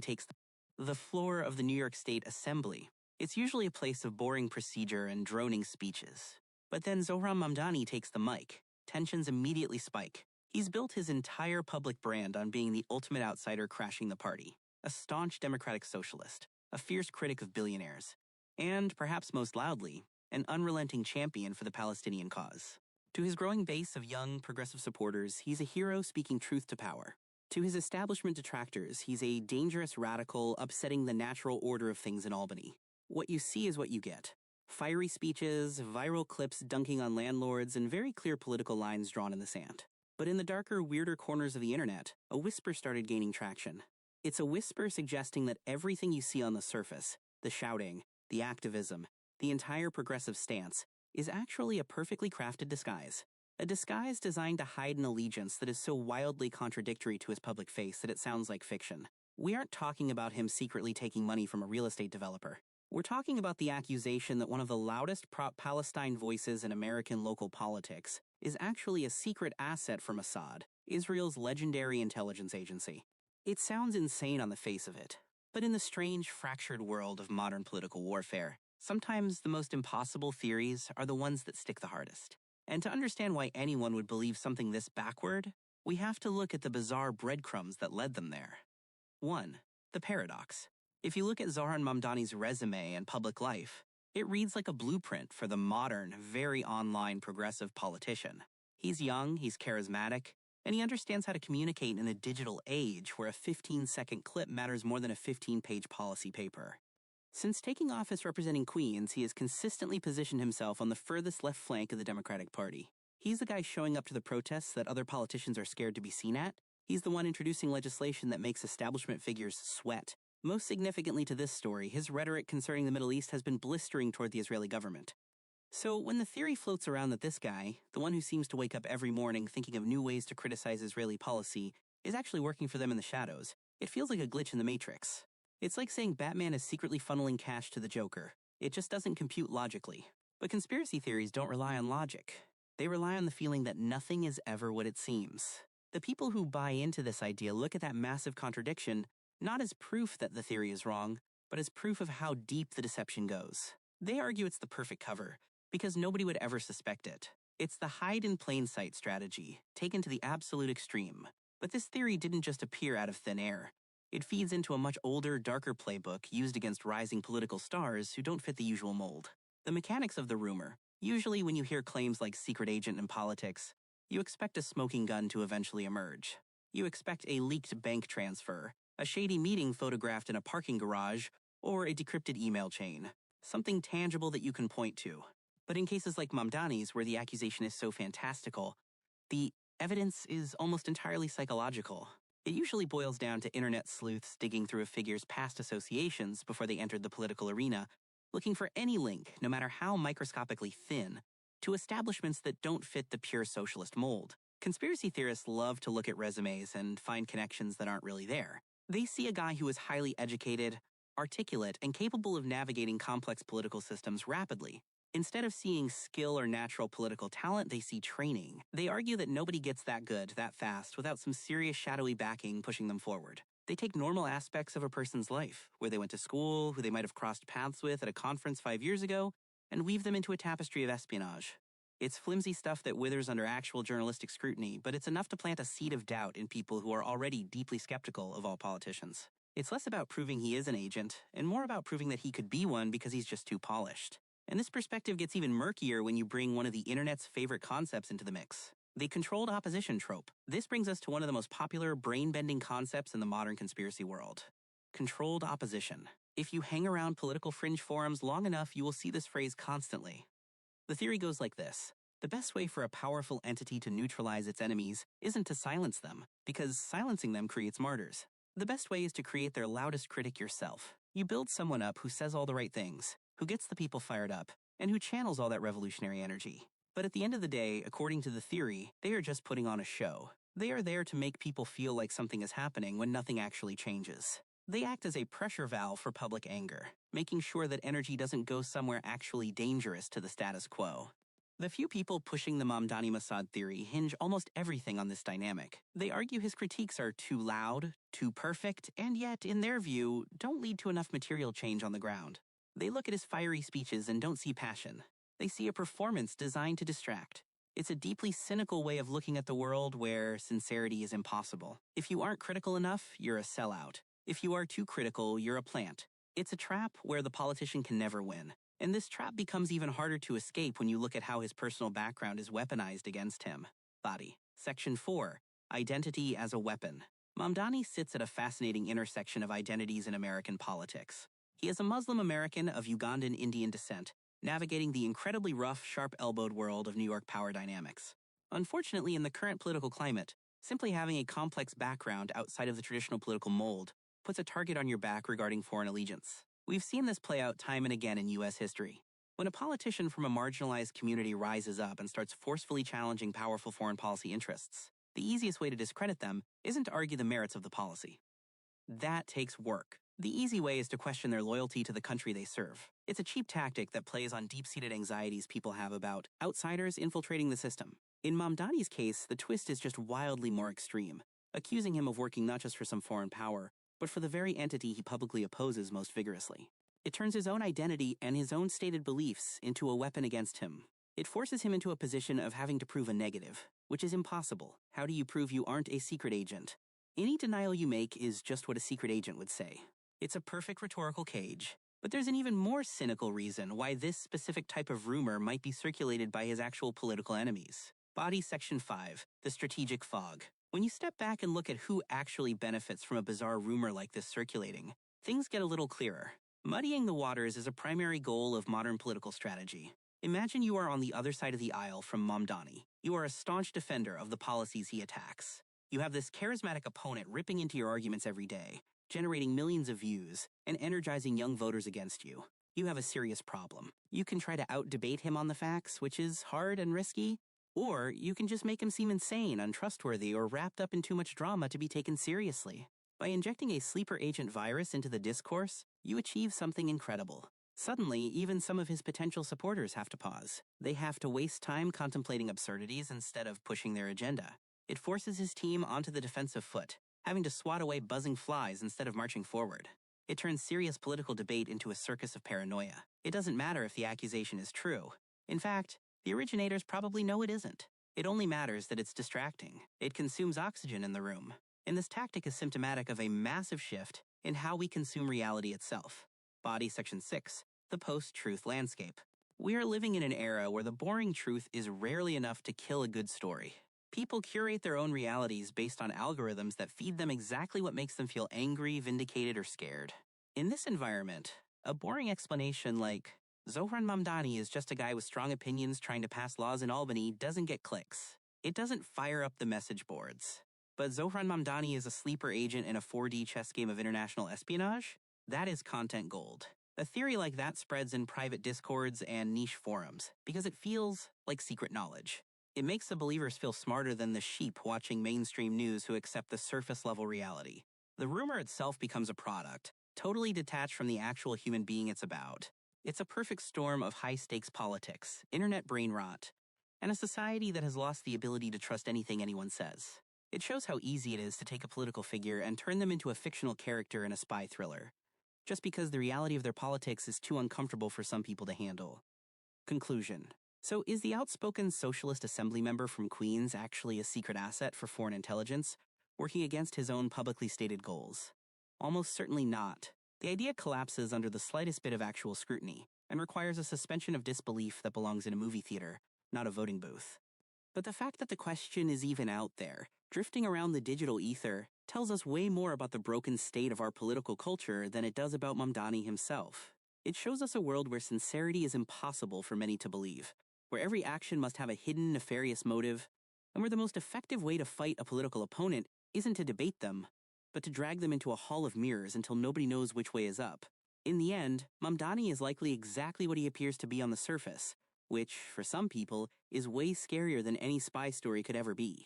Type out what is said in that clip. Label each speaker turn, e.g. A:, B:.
A: takes the floor of the New York State Assembly. It's usually a place of boring procedure and droning speeches. But then Zohran Mamdani takes the mic. Tensions immediately spike. He's built his entire public brand on being the ultimate outsider crashing the party, a staunch democratic socialist, a fierce critic of billionaires, and, perhaps most loudly, an unrelenting champion for the Palestinian cause. To his growing base of young, progressive supporters, he's a hero speaking truth to power. To his establishment detractors, he's a dangerous radical upsetting the natural order of things in Albany. What you see is what you get. Fiery speeches, viral clips dunking on landlords, and very clear political lines drawn in the sand. But in the darker, weirder corners of the internet, a whisper started gaining traction. It's a whisper suggesting that everything you see on the surface, the shouting, the activism, the entire progressive stance, is actually a perfectly crafted disguise. A disguise designed to hide an allegiance that is so wildly contradictory to his public face that it sounds like fiction. We aren't talking about him secretly taking money from a real estate developer. We're talking about the accusation that one of the loudest pro-Palestine voices in American local politics is actually a secret asset for Mossad, Israel's legendary intelligence agency. It sounds insane on the face of it, but in the strange, fractured world of modern political warfare, sometimes the most impossible theories are the ones that stick the hardest. And to understand why anyone would believe something this backward, we have to look at the bizarre breadcrumbs that led them there. 1. The paradox. If you look at Zohran Mamdani's resume and public life, it reads like a blueprint for the modern, very online progressive politician. He's young, he's charismatic, and he understands how to communicate in a digital age where a 15-second clip matters more than a 15-page policy paper. Since taking office representing Queens, he has consistently positioned himself on the furthest left flank of the Democratic Party. He's the guy showing up to the protests that other politicians are scared to be seen at. He's the one introducing legislation that makes establishment figures sweat. Most significantly to this story, his rhetoric concerning the Middle East has been blistering toward the Israeli government. So when the theory floats around that this guy, the one who seems to wake up every morning thinking of new ways to criticize Israeli policy, is actually working for them in the shadows, it feels like a glitch in the Matrix. It's like saying Batman is secretly funneling cash to the Joker. It just doesn't compute logically. But conspiracy theories don't rely on logic. They rely on the feeling that nothing is ever what it seems. The people who buy into this idea look at that massive contradiction not as proof that the theory is wrong, but as proof of how deep the deception goes. They argue it's the perfect cover, because nobody would ever suspect it. It's the hide in plain sight strategy, taken to the absolute extreme. But this theory didn't just appear out of thin air. It feeds into a much older, darker playbook used against rising political stars who don't fit the usual mold. The mechanics of the rumor. Usually when you hear claims like secret agent in politics, you expect a smoking gun to eventually emerge. You expect a leaked bank transfer, a shady meeting photographed in a parking garage, or a decrypted email chain. Something tangible that you can point to. But in cases like Mamdani's, where the accusation is so fantastical, the evidence is almost entirely psychological. It usually boils down to internet sleuths digging through a figure's past associations before they entered the political arena, looking for any link, no matter how microscopically thin, to establishments that don't fit the pure socialist mold. Conspiracy theorists love to look at resumes and find connections that aren't really there. They see a guy who is highly educated, articulate, and capable of navigating complex political systems rapidly. Instead of seeing skill or natural political talent, they see training. They argue that nobody gets that good, that fast, without some serious shadowy backing pushing them forward. They take normal aspects of a person's life, where they went to school, who they might have crossed paths with at a conference 5 years ago, and weave them into a tapestry of espionage. It's flimsy stuff that withers under actual journalistic scrutiny, but it's enough to plant a seed of doubt in people who are already deeply skeptical of all politicians. It's less about proving he is an agent, and more about proving that he could be one because he's just too polished. And this perspective gets even murkier when you bring one of the internet's favorite concepts into the mix. The controlled opposition trope. This brings us to one of the most popular brain-bending concepts in the modern conspiracy world. Controlled opposition. If you hang around political fringe forums long enough, you will see this phrase constantly. The theory goes like this. The best way for a powerful entity to neutralize its enemies isn't to silence them, because silencing them creates martyrs. The best way is to create their loudest critic yourself. You build someone up who says all the right things, who gets the people fired up, and who channels all that revolutionary energy. But at the end of the day, according to the theory, they are just putting on a show. They are there to make people feel like something is happening when nothing actually changes. They act as a pressure valve for public anger, making sure that energy doesn't go somewhere actually dangerous to the status quo. The few people pushing the Mamdani Mossad theory hinge almost everything on this dynamic. They argue his critiques are too loud, too perfect, and yet, in their view, don't lead to enough material change on the ground. They look at his fiery speeches and don't see passion. They see a performance designed to distract. It's a deeply cynical way of looking at the world where sincerity is impossible. If you aren't critical enough, you're a sellout. If you are too critical, you're a plant. It's a trap where the politician can never win. And this trap becomes even harder to escape when you look at how his personal background is weaponized against him. Body. Section 4. Identity as a weapon. Mamdani sits at a fascinating intersection of identities in American politics. He is a Muslim American of Ugandan Indian descent, navigating the incredibly rough, sharp-elbowed world of New York power dynamics. Unfortunately, in the current political climate, simply having a complex background outside of the traditional political mold puts a target on your back regarding foreign allegiance. We've seen this play out time and again in U.S. history. When a politician from a marginalized community rises up and starts forcefully challenging powerful foreign policy interests, the easiest way to discredit them isn't to argue the merits of the policy. That takes work. The easy way is to question their loyalty to the country they serve. It's a cheap tactic that plays on deep-seated anxieties people have about outsiders infiltrating the system. In Mamdani's case, the twist is just wildly more extreme, accusing him of working not just for some foreign power, but for the very entity he publicly opposes most vigorously. It turns his own identity and his own stated beliefs into a weapon against him. It forces him into a position of having to prove a negative, which is impossible. How do you prove you aren't a secret agent? Any denial you make is just what a secret agent would say. It's a perfect rhetorical cage. But there's an even more cynical reason why this specific type of rumor might be circulated by his actual political enemies. Body Section 5, the strategic fog. When you step back and look at who actually benefits from a bizarre rumor like this circulating, things get a little clearer. Muddying the waters is a primary goal of modern political strategy. Imagine you are on the other side of the aisle from Mamdani. You are a staunch defender of the policies he attacks. You have this charismatic opponent ripping into your arguments every day, generating millions of views, and energizing young voters against you. You have a serious problem. You can try to out-debate him on the facts, which is hard and risky, or you can just make him seem insane, untrustworthy, or wrapped up in too much drama to be taken seriously. By injecting a sleeper agent virus into the discourse, you achieve something incredible. Suddenly, even some of his potential supporters have to pause. They have to waste time contemplating absurdities instead of pushing their agenda. It forces his team onto the defensive foot, having to swat away buzzing flies instead of marching forward. It turns serious political debate into a circus of paranoia. It doesn't matter if the accusation is true. In fact, the originators probably know it isn't. It only matters that it's distracting. It consumes oxygen in the room. And this tactic is symptomatic of a massive shift in how we consume reality itself. Body Section 6, the post-truth landscape. We are living in an era where the boring truth is rarely enough to kill a good story. People curate their own realities based on algorithms that feed them exactly what makes them feel angry, vindicated, or scared. In this environment, a boring explanation like, Zohran Mamdani is just a guy with strong opinions trying to pass laws in Albany doesn't get clicks. It doesn't fire up the message boards. But Zohran Mamdani is a sleeper agent in a 4D chess game of international espionage? That is content gold. A theory like that spreads in private discords and niche forums because it feels like secret knowledge. It makes the believers feel smarter than the sheep watching mainstream news who accept the surface-level reality. The rumor itself becomes a product, totally detached from the actual human being it's about. It's a perfect storm of high-stakes politics, internet brain rot, and a society that has lost the ability to trust anything anyone says. It shows how easy it is to take a political figure and turn them into a fictional character in a spy thriller, just because the reality of their politics is too uncomfortable for some people to handle. Conclusion. So is the outspoken socialist assembly member from Queens actually a secret asset for foreign intelligence, working against his own publicly stated goals? Almost certainly not. The idea collapses under the slightest bit of actual scrutiny and requires a suspension of disbelief that belongs in a movie theater, not a voting booth. But the fact that the question is even out there, drifting around the digital ether, tells us way more about the broken state of our political culture than it does about Mamdani himself. It shows us a world where sincerity is impossible for many to believe, where every action must have a hidden nefarious motive, and where the most effective way to fight a political opponent isn't to debate them, but to drag them into a hall of mirrors until nobody knows which way is up. In the end, Mamdani is likely exactly what he appears to be on the surface, which, for some people, is way scarier than any spy story could ever be.